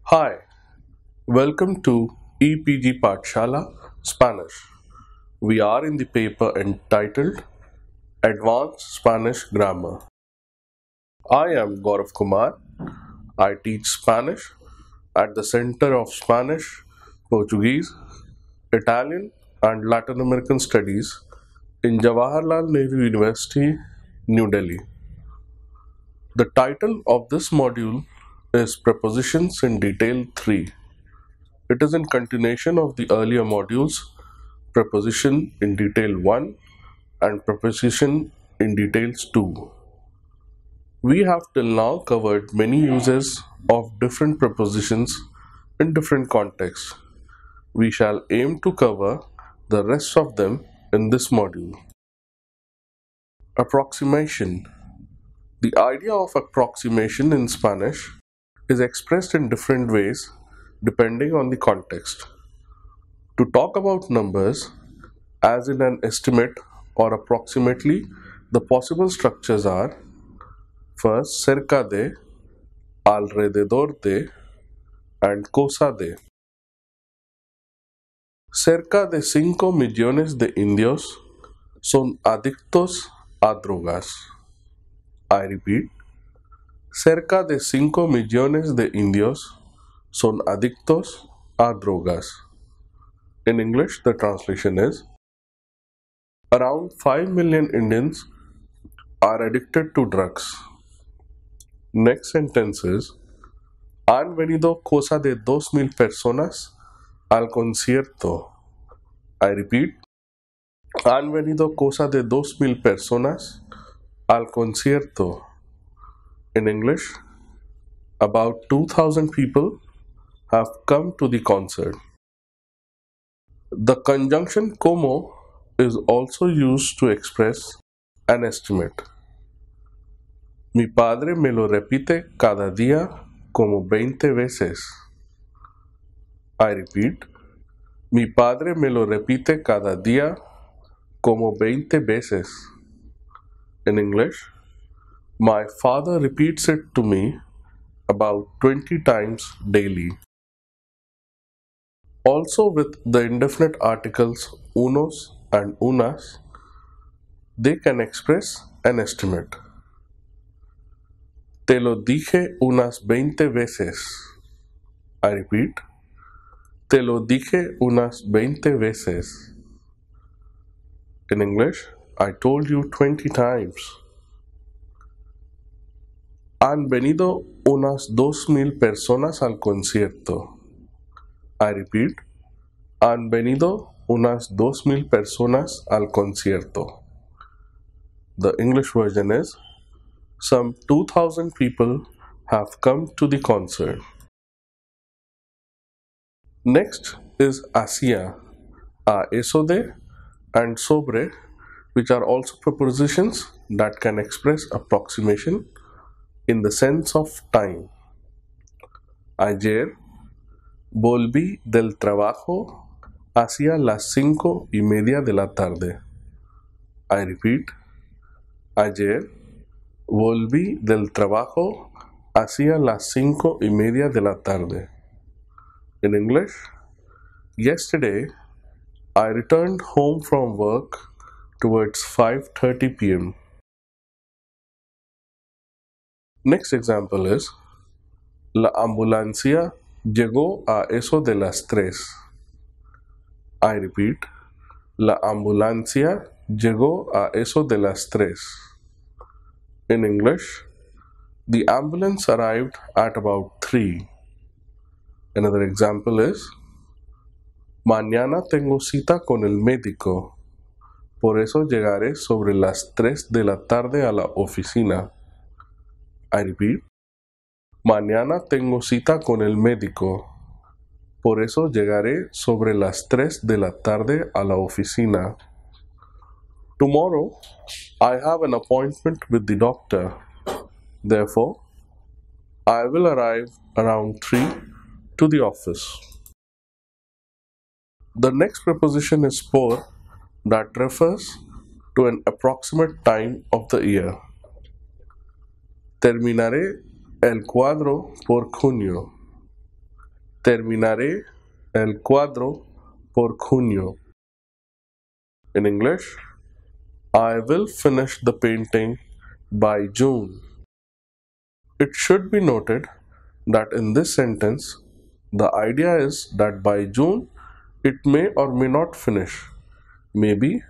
Hi, welcome to EPG Pathshala Spanish. We are in the paper entitled Advanced Spanish Grammar. I am Gaurav Kumar. I teach Spanish at the Center of Spanish, Portuguese, Italian, and Latin American Studies in Jawaharlal Nehru University, New Delhi. The title of this module is Prepositions in Detail 3. It is in continuation of the earlier modules Preposition in Detail 1 and Preposition in Details 2. We have till now covered many uses of different prepositions in different contexts. We shall aim to cover the rest of them in this module. Approximation. The idea of approximation in Spanish is expressed in different ways depending on the context. To talk about numbers, as in an estimate or approximately, the possible structures are first cerca de, alrededor de, and cosa de. Cerca de 5 millones de indios son adictos a drogas. I repeat, cerca de 5 millones de indios son adictos a drogas. In English, the translation is around 5 million Indians are addicted to drugs. Next sentence is han venido cosa de 2,000 personas al concierto. I repeat, han venido cosa de 2,000 personas al concierto. In English, about 2,000 people have come to the concert. The conjunction como is also used to express an estimate. Mi padre me lo repite cada día como 20 veces. I repeat, mi padre me lo repite cada día como 20 veces. In English, my father repeats it to me about 20 times daily. Also with the indefinite articles unos and unas, they can express an estimate. Te lo dije unas 20 veces. I repeat, te lo dije unas 20 veces. In English, I told you 20 times. Han venido unas 2,000 personas al concierto. I repeat, han venido unas 2,000 personas al concierto. The English version is some 2,000 people have come to the concert. Next is hacia, a eso de, and sobre, which are also prepositions that can express approximation in the sense of time. Ayer volví del trabajo hacia las 5:30 de la tarde. I repeat, ayer volví del trabajo hacia las 5:30 de la tarde. In English, yesterday I returned home from work towards 5:30 p.m. Next example is la ambulancia llegó a eso de las 3. I repeat, la ambulancia llegó a eso de las 3. In English, the ambulance arrived at about 3. Another example is mañana tengo cita con el médico, por eso llegaré sobre las 3 de la tarde a la oficina. I repeat, mañana tengo cita con el médico, por eso llegaré sobre las 3 de la tarde a la oficina. Tomorrow, I have an appointment with the doctor. Therefore, I will arrive around 3 to the office. The next preposition is por, that refers to an approximate time of the year. Terminaré el cuadro por junio. Terminaré el cuadro por junio. In English, I will finish the painting by June. It should be noted that in this sentence, the idea is that by June it may or may not finish. Maybe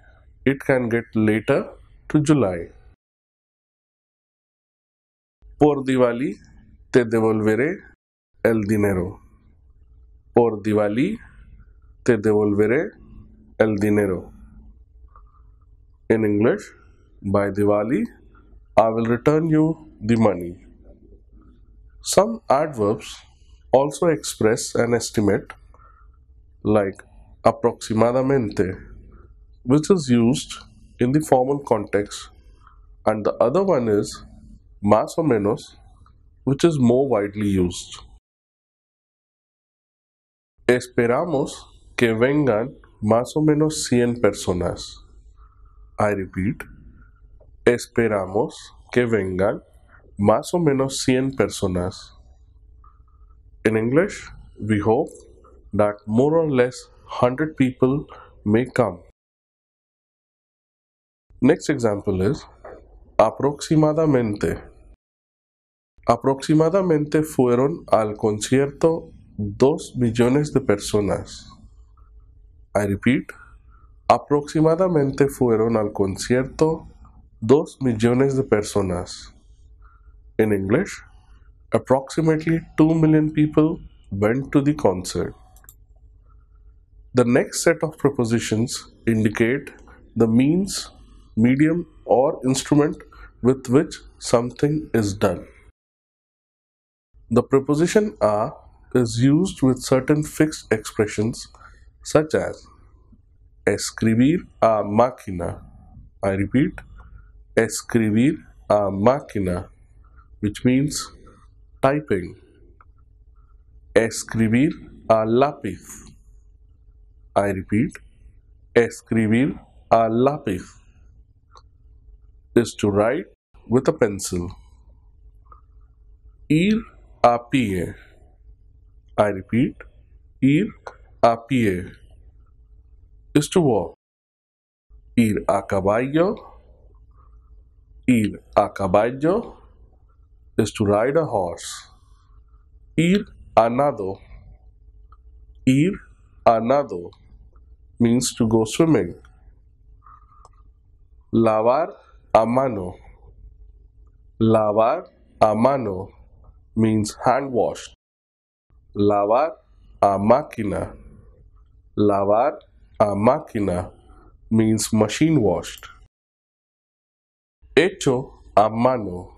it can get later to July. Por Diwali te devolveré el dinero. Por Diwali te devolveré el dinero. In English, by Diwali, I will return you the money. Some adverbs also express an estimate, like aproximadamente, which is used in the formal context, and the other one is más o menos, which is more widely used. Esperamos que vengan más o menos 100 personas. I repeat, esperamos que vengan más o menos 100 personas. In English, we hope that more or less 100 people may come. Next example is aproximadamente. Aproximadamente fueron al concierto 2 millones de personas. I repeat, aproximadamente fueron al concierto 2 millones de personas. In English, approximately 2 million people went to the concert. The next set of prepositions indicate the means, medium, or instrument with which something is done. The preposition a is used with certain fixed expressions such as escribir a máquina. I repeat, escribir a máquina, which means typing. Escribir a lápiz. I repeat, escribir a lápiz is to write with a pencil. Ir a pie. I repeat, ir a pie is to walk. Ir a caballo. Ir a caballo is to ride a horse. Ir a nado. Ir a nado means to go swimming. Lavar a mano. Lavar a mano means hand wash. Lavar a máquina. Lavar a máquina means machine washed. Hecho a mano.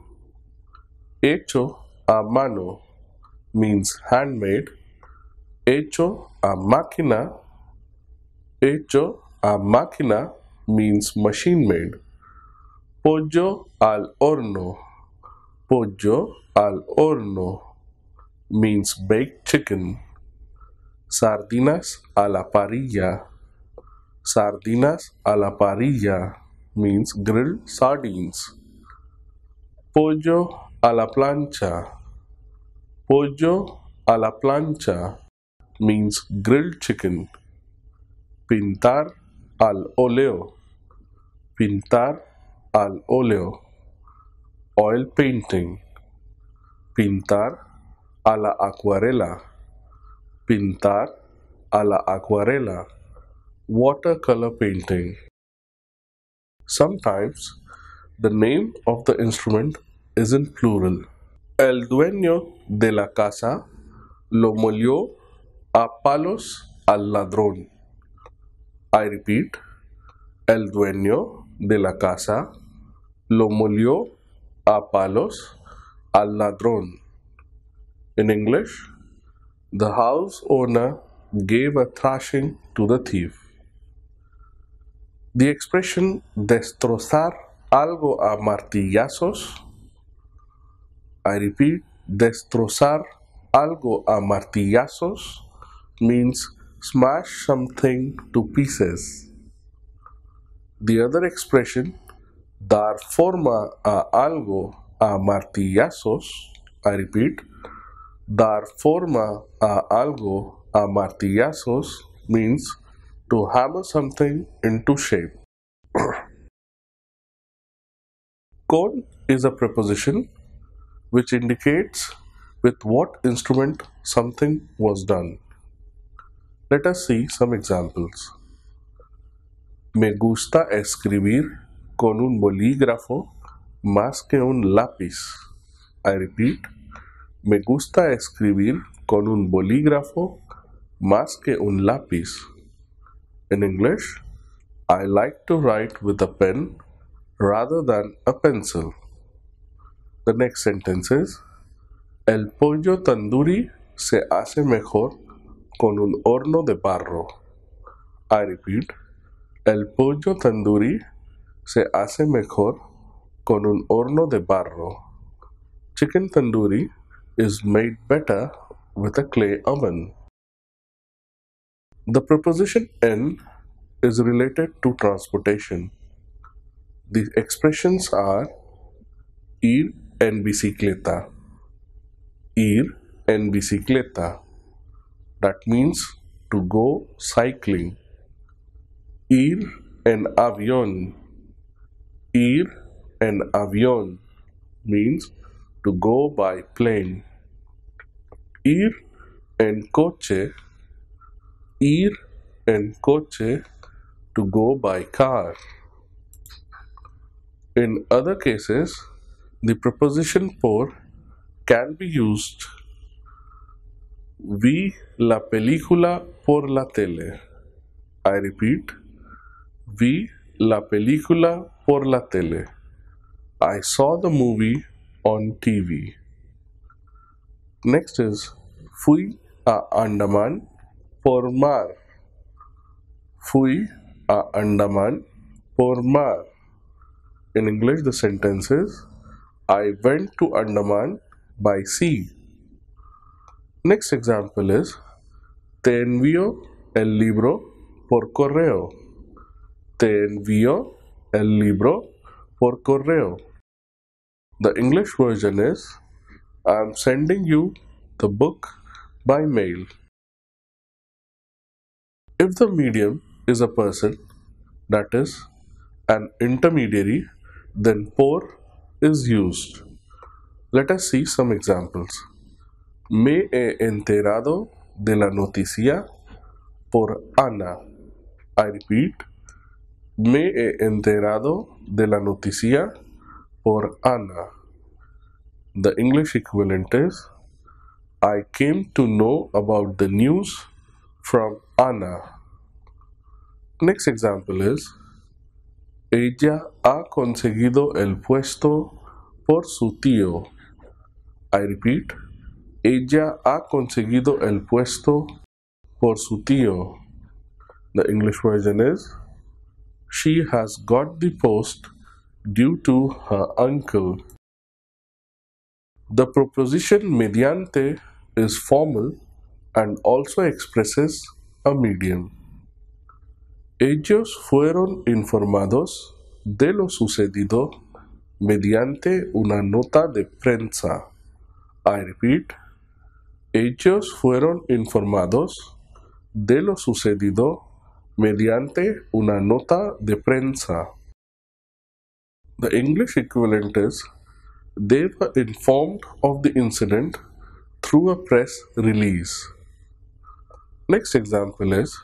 Hecho a mano means handmade. Hecho a máquina. Hecho a máquina means machine made. Pollo al horno. Pollo al horno means baked chicken. Sardinas a la parrilla. Sardinas a la parrilla means grilled sardines. Pollo a la plancha. Pollo a la plancha means grilled chicken. Pintar al óleo. Pintar al óleo. Oil painting. Pintar a la acuarela. Pintar a la acuarela. Watercolor painting. Sometimes the name of the instrument is in plural. El dueño de la casa lo molió a palos al ladrón. I repeat, el dueño de la casa lo molió a palos al ladrón. In English, the house owner gave a thrashing to the thief. The expression destrozar algo a martillazos, I repeat, destrozar algo a martillazos means smash something to pieces. The other expression, dar forma a algo a martillazos, I repeat, Dar forma a algo a martillazos means to hammer something into shape. Con is a preposition which indicates with what instrument something was done. Let us see some examples. Me gusta escribir con un bolígrafo más que un lápiz. I repeat, me gusta escribir con un bolígrafo más que un lápiz. In English, I like to write with a pen rather than a pencil. The next sentence is, el pollo tandoori se hace mejor con un horno de barro. I repeat, el pollo tandoori se hace mejor con un horno de barro. Chicken tandoori is made better with a clay oven. The preposition en is related to transportation. The expressions are ir en bicicleta. Ir en bicicleta. That means to go cycling. Ir en avión. Ir en avión means to go by plane. Ir en coche. Ir en coche to go by car. In other cases, the preposition por can be used. Vi la película por la tele. I repeat, vi la película por la tele. I saw the movie on TV. Next is fui a Andaman por mar. Fui a Andaman por mar. In English, the sentence is, I went to Andaman by sea. Next example is, te envío el libro por correo. Te envío el libro por correo. The English version is, I am sending you the book by mail. If the medium is a person, that is, an intermediary, then por is used. Let us see some examples. Me he enterado de la noticia por Ana. I repeat, me he enterado de la noticia por Ana. The English equivalent is, I came to know about the news from Ana. Next example is, ella ha conseguido el puesto por su tío. I repeat, ella ha conseguido el puesto por su tío. The English version is, she has got the post due to her uncle. The preposition mediante is formal and also expresses a medium. Ellos fueron informados de lo sucedido mediante una nota de prensa. I repeat, ellos fueron informados de lo sucedido mediante una nota de prensa. The English equivalent is, they were informed of the incident through a press release. Next example is,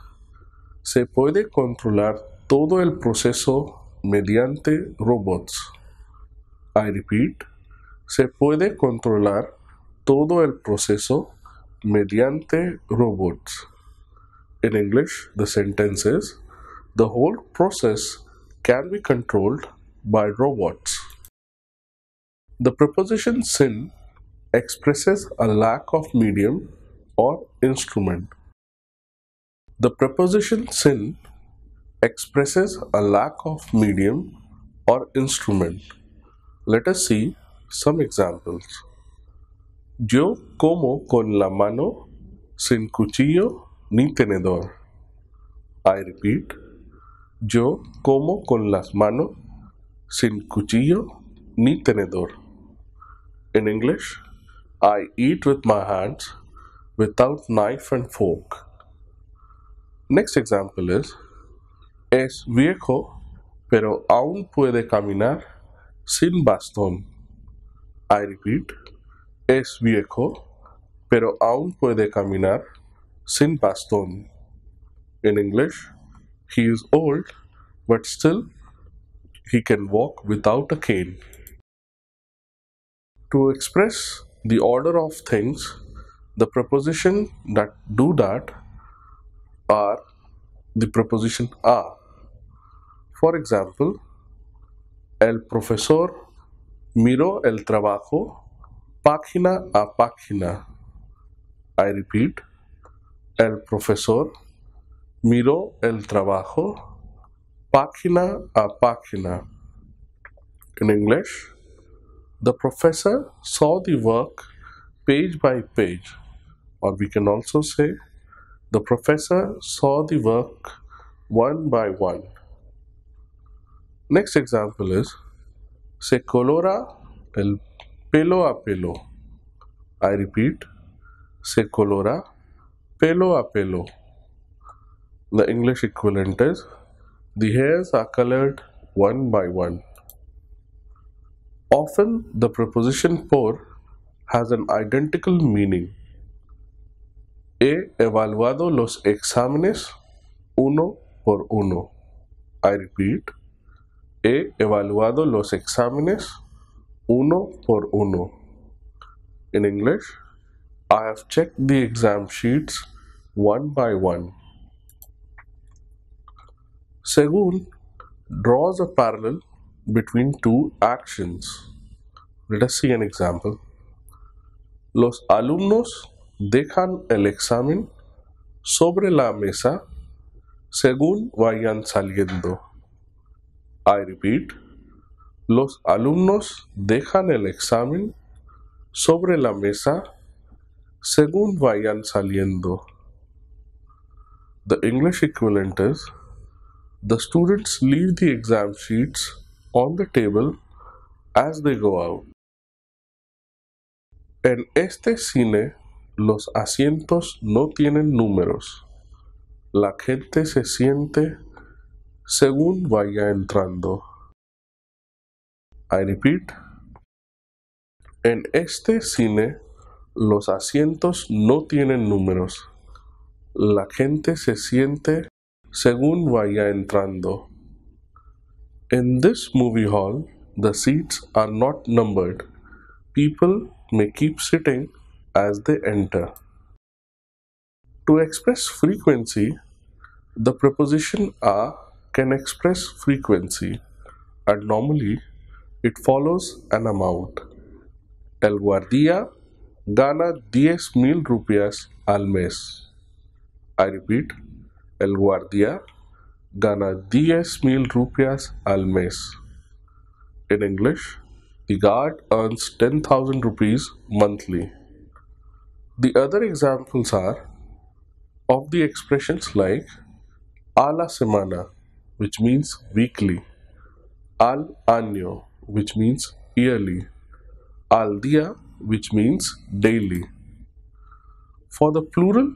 se puede controlar todo el proceso mediante robots. I repeat, se puede controlar todo el proceso mediante robots. In English, the sentence is, the whole process can be controlled by robots. The preposition sin expresses a lack of medium or instrument. The preposition sin expresses a lack of medium or instrument. Let us see some examples. Yo como con la mano sin cuchillo ni tenedor. I repeat, yo como con las manos sin cuchillo ni tenedor. In English, I eat with my hands without knife and fork. Next example is es viejo pero aún puede caminar sin bastón. I repeat, es viejo pero aún puede caminar sin bastón. In English, he is old but still he can walk without a cane. To express the order of things, the preposition that do that are the preposition a. For example, el profesor miró el trabajo página a página. I repeat, el profesor miró el trabajo página a página. In English, the professor saw the work page by page, or we can also say the professor saw the work one by one. Next example is se colora el pelo a pelo. I repeat, se colora pelo a pelo. The English equivalent is the hairs are colored one by one. Often the preposition por has an identical meaning. He evaluado los exámenes uno por uno. I repeat, he evaluado los exámenes uno por uno. In English, I have checked the exam sheets one by one. Según draws a parallel between two actions. Let us see an example. Los alumnos dejan el examen sobre la mesa según vayan saliendo. I repeat, los alumnos dejan el examen sobre la mesa según vayan saliendo. The English equivalent is the students leave the exam sheets on the table as they go out. En este cine, los asientos no tienen números. La gente se siente según vaya entrando. I repeat, en este cine, los asientos no tienen números. La gente se siente según vaya entrando. In this movie hall, the seats are not numbered. People may keep sitting as they enter. To express frequency, the preposition a can express frequency, and normally it follows an amount. El guardia gana 10,000 rupias al mes. I repeat, el guardia gana 10,000 rupias al mes. In English, the guard earns 10,000 rupees monthly. The other examples are of the expressions like a la semana, which means weekly, al año, which means yearly, al día, which means daily. For the plural,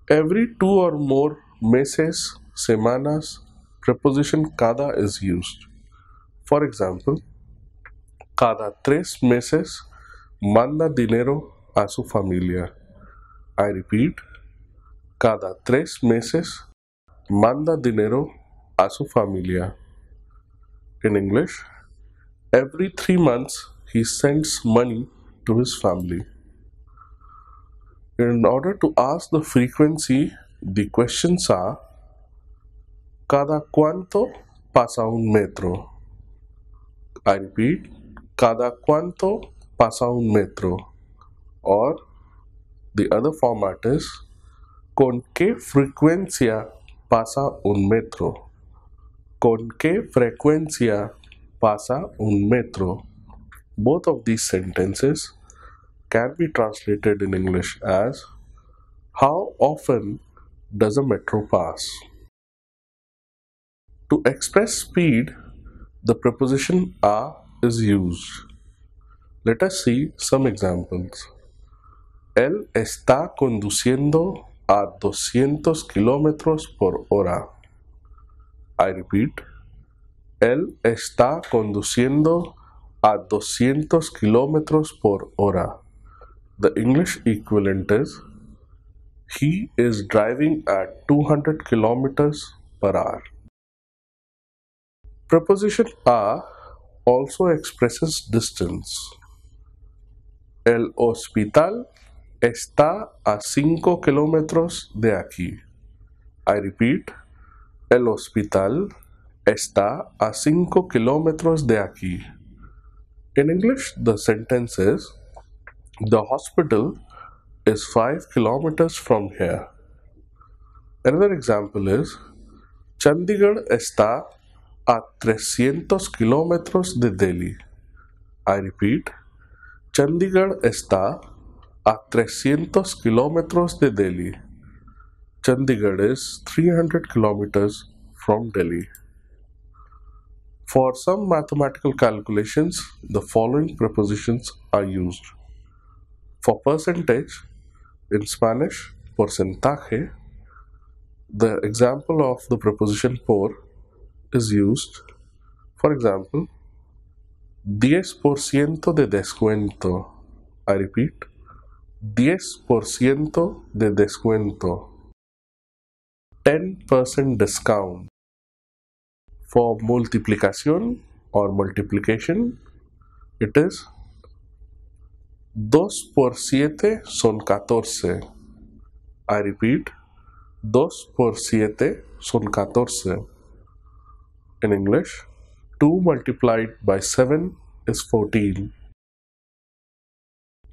every two or more meses, semanas, preposition cada is used. For example, cada 3 meses manda dinero a su familia. I repeat, cada 3 meses manda dinero a su familia. In English, every 3 months he sends money to his family. In order to ask the frequency, the questions are: ¿cada cuánto pasa un metro? I repeat, ¿cada cuánto pasa un metro? Or the other format is: ¿con qué frecuencia pasa un metro? ¿Con qué frecuencia pasa un metro? Both of these sentences can be translated in English as how often does a metro pass? To express speed, the preposition a is used. Let us see some examples. Él está conduciendo a 200 kilómetros por hora. I repeat. Él está conduciendo a 200 kilómetros por hora. The English equivalent is he is driving at 200 kilometers per hour. Preposition a also expresses distance. El hospital está a 5 kilómetros de aquí. I repeat, el hospital está a 5 kilómetros de aquí. In English, the sentence is, the hospital is 5 kilometers from here. Another example is, Chandigarh está a 300 kilómetros de Delhi. I repeat, Chandigarh está a 300 kilómetros de Delhi. Chandigarh is 300 kilometers from Delhi. For some mathematical calculations, the following prepositions are used. For percentage, in Spanish, porcentaje, the example of the preposition por is used. For example, 10% de descuento. I repeat, 10% de descuento. 10% discount. For multiplicación or multiplication, it is 2 por 7 son 14. I repeat, 2 por 7 son 14. In English, 2 multiplied by 7 is 14.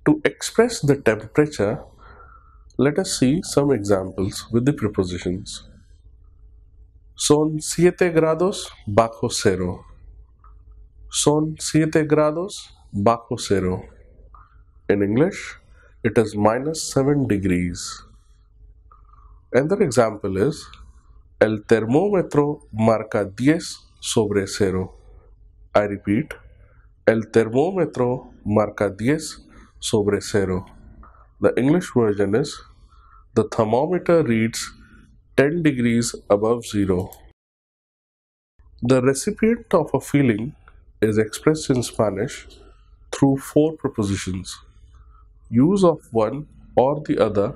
To express the temperature, let us see some examples with the prepositions. Son 7 grados bajo cero. Son 7 grados bajo cero. In English, it is minus 7 degrees. Another example is, el termómetro marca 10 sobre cero. I repeat, el termómetro marca 10 sobre cero. The English version is, the thermometer reads 10 degrees above zero. The recipient of a feeling is expressed in Spanish through 4 prepositions. Use of one or the other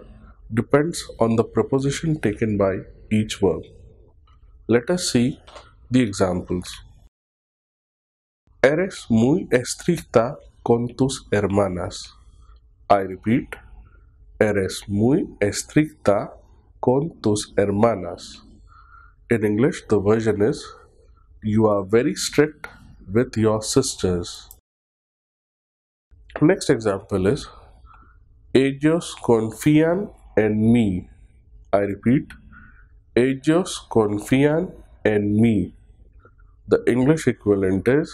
depends on the preposition taken by each verb. Let us see the examples. Eres muy estricta con tus hermanas. I repeat, eres muy estricta con tus hermanas. In English, the version is, you are very strict with your sisters. Next example is, ellos confían en mí. I repeat, ellos confían en mí. The English equivalent is,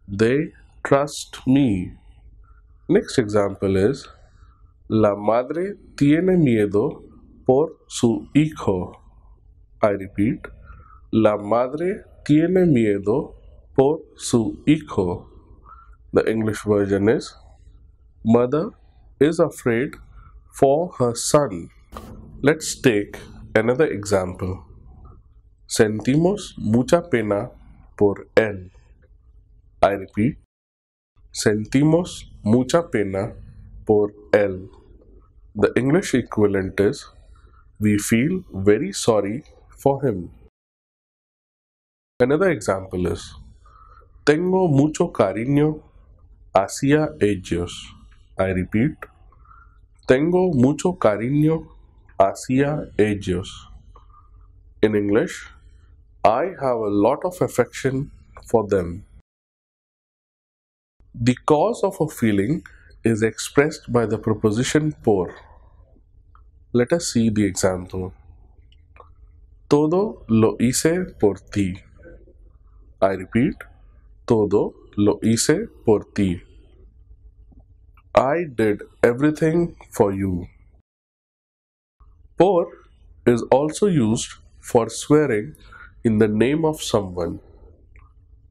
they trust me. Next example is, la madre tiene miedo por su hijo. I repeat, la madre tiene miedo por su hijo. The English version is, mother is afraid for her son. Let's take another example. Sentimos mucha pena por él. I repeat, sentimos mucha pena por él. The English equivalent is, we feel very sorry for him. Another example is, tengo mucho cariño hacia ellos. I repeat, tengo mucho cariño hacia ellos. In English, I have a lot of affection for them. The cause of a feeling is expressed by the preposition por. Let us see the example. Todo lo hice por ti. I repeat, todo lo hice por ti. I did everything for you. Por is also used for swearing in the name of someone.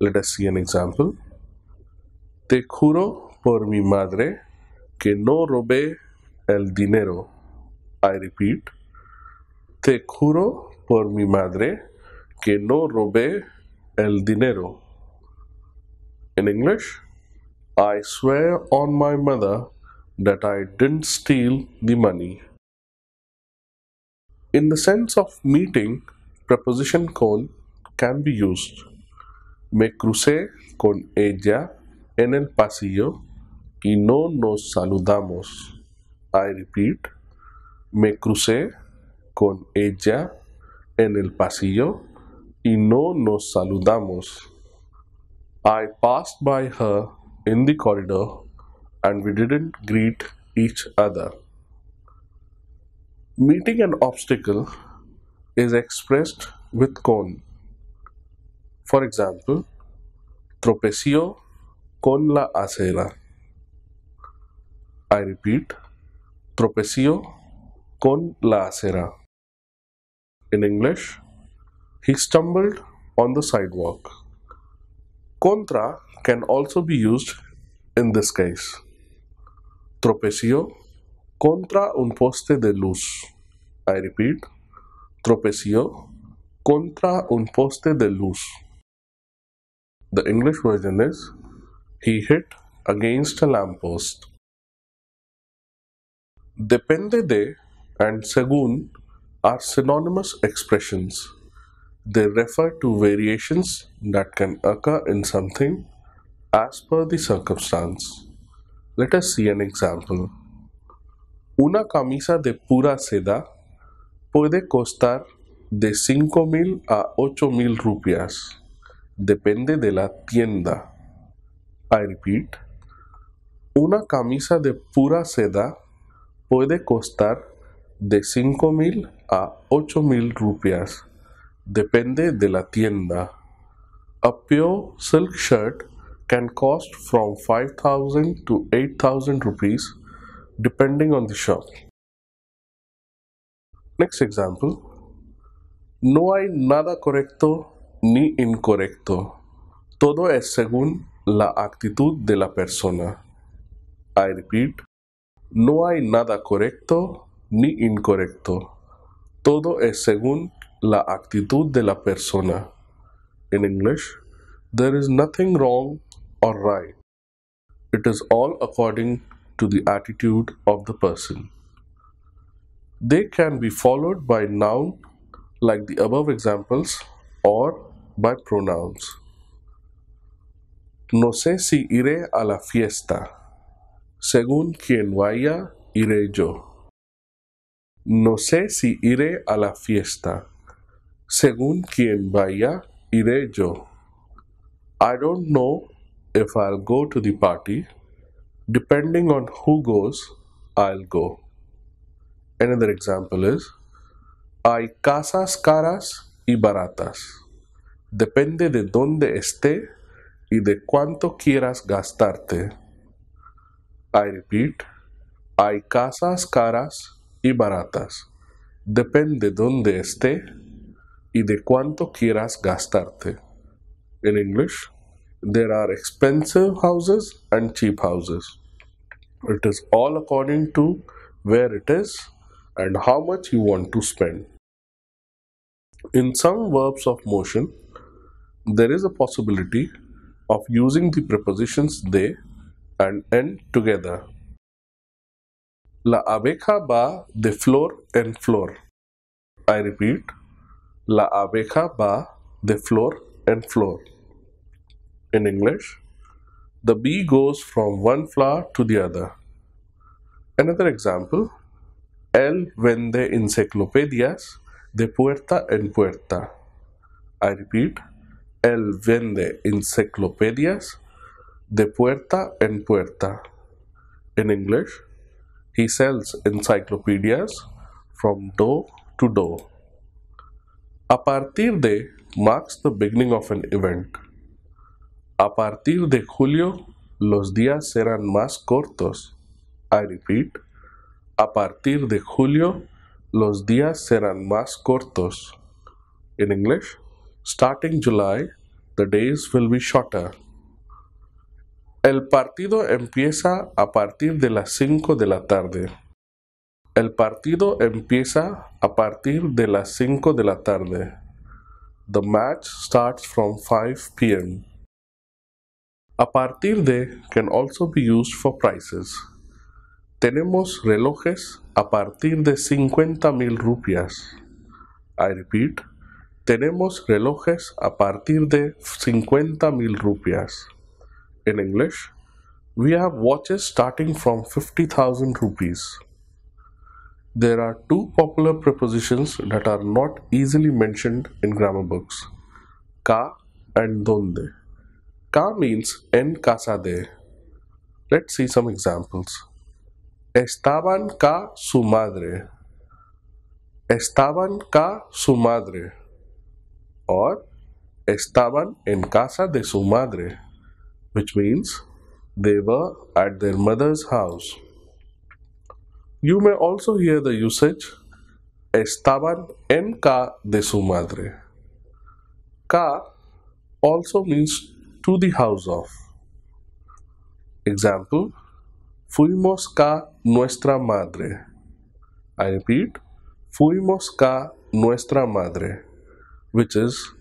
Let us see an example. Te juro por mi madre que no robé el dinero. I repeat. Te juro por mi madre que no robé el dinero. In English, I swear on my mother that I didn't steal the money. In the sense of meeting, preposition con can be used. Me crucé con ella en el pasillo y no nos saludamos. I repeat. Me crucé con ella en el pasillo y no nos saludamos. I passed by her in the corridor and we didn't greet each other. Meeting an obstacle is expressed with con. For example, tropeció con la acera. I repeat, tropeció con la acera. In English, he stumbled on the sidewalk. Contra can also be used in this case. Tropeció contra un poste de luz. I repeat, tropeció contra un poste de luz. The English version is, he hit against a lamppost. Depende de and según are synonymous expressions. They refer to variations that can occur in something as per the circumstance. Let us see an example. Una camisa de pura seda puede costar de 5,000 a 8,000 rupias. Depende de la tienda. I repeat. Una camisa de pura seda puede costar de 5,000 a 8,000 rupias. Depende de la tienda. A pure silk shirt can cost from 5,000 to 8,000 rupees depending on the shop. Next example. No hay nada correcto ni incorrecto. Todo es según la actitud de la persona. I repeat. No hay nada correcto ni incorrecto. Todo es según la actitud de la persona. In English, there is nothing wrong or right. It is all according to the attitude of the person. They can be followed by noun like the above examples or by pronouns. No sé si iré a la fiesta. Según quien vaya, iré yo. No sé si iré a la fiesta. Según quien vaya, iré yo. I don't know if I'll go to the party. Depending on who goes, I'll go. Another example is, hay casas caras y baratas. Depende de dónde esté y de cuánto quieras gastarte. I repeat, hay casas caras y baratas. Depende de dónde esté y de cuánto quieras gastarte. In English, there are expensive houses and cheap houses. It is all according to where it is and how much you want to spend. In some verbs of motion, there is a possibility of using the prepositions de and en together. La abeja va de flor en flor. I repeat, la abeja va de flor en flor. In English, the bee goes from one flower to the other. Another example, él vende enciclopedias de puerta en puerta. I repeat, él vende enciclopedias de puerta en puerta. In English, he sells encyclopedias from door to door. A partir de marks the beginning of an event. A partir de julio, los días serán más cortos. I repeat, a partir de julio, los días serán más cortos. In English, starting July, the days will be shorter. El partido empieza a partir de las 5 de la tarde. El partido empieza a partir de las 5 de la tarde. The match starts from 5 p.m. A partir de can also be used for prices. Tenemos relojes a partir de 50,000 rupias. I repeat, tenemos relojes a partir de 50,000 rupias. In English, we have watches starting from 50,000 rupees. There are two popular prepositions that are not easily mentioned in grammar books, ka and donde. Ka means en casa de. Let's see some examples. Estaban ca su madre. Estaban ca su madre. Or estaban en casa de su madre, which means they were at their mother's house. You may also hear the usage estaban en ca de su madre. Ca also means to the house of. Example, fuimos ca nuestra madre. I repeat, fuimos ca nuestra madre, which is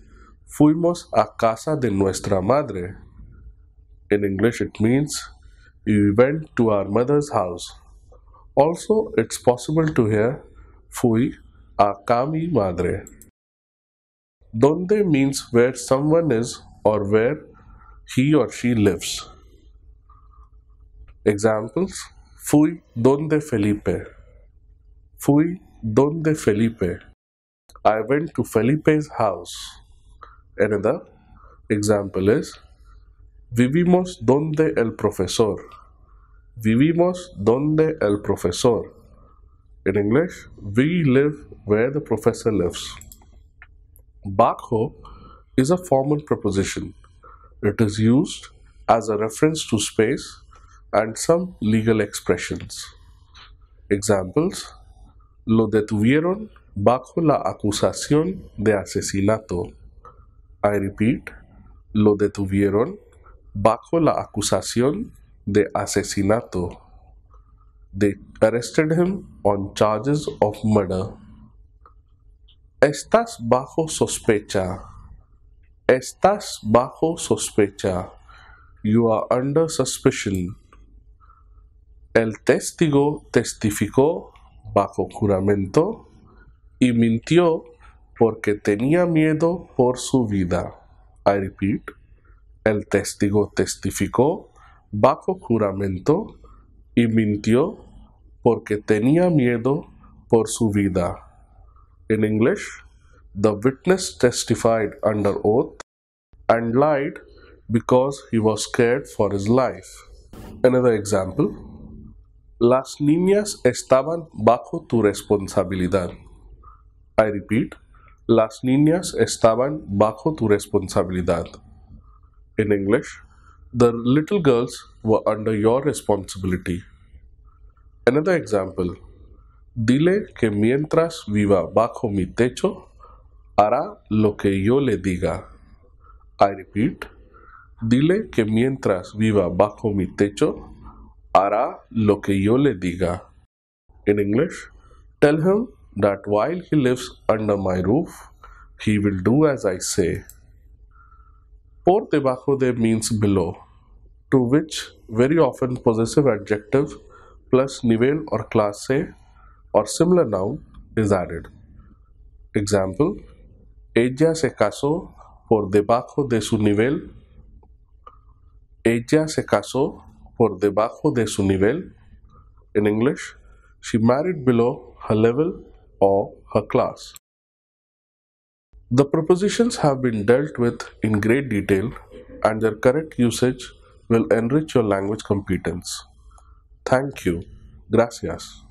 fuimos a casa de nuestra madre. In English, it means we went to our mother's house. Also, it's possible to hear fui a ca mi madre. Donde means where someone is or where he or she lives. Examples, fui donde Felipe. Fui donde Felipe. I went to Felipe's house. Another example is vivimos donde el profesor. Vivimos donde el profesor. In English, we live where the professor lives. Bajo is a formal preposition. It is used as a reference to space and some legal expressions. Examples, lo detuvieron bajo la acusación de asesinato. I repeat, lo detuvieron bajo la acusación de asesinato. They arrested him on charges of murder. Estás bajo sospecha. Estás bajo sospecha. You are under suspicion. El testigo testificó bajo juramento y mintió porque tenía miedo por su vida. I repeat, el testigo testificó bajo juramento y mintió porque tenía miedo por su vida. In English, the witness testified under oath and lied because he was scared for his life. Another example, las niñas estaban bajo tu responsabilidad. I repeat, las niñas estaban bajo tu responsabilidad. In English, the little girls were under your responsibility. Another example, dile que mientras viva bajo mi techo, hará lo que yo le diga. I repeat, dile que mientras viva bajo mi techo, hará lo que yo le diga. In English, tell him that while he lives under my roof, he will do as I say. Por debajo de means below, to which very often possessive adjective plus nivel or clase or similar noun is added. Example, ella se casó por debajo de su nivel. Ella se casó por debajo de su nivel. In English, she married below her level or her class. The prepositions have been dealt with in great detail and their correct usage will enrich your language competence. Thank you. Gracias.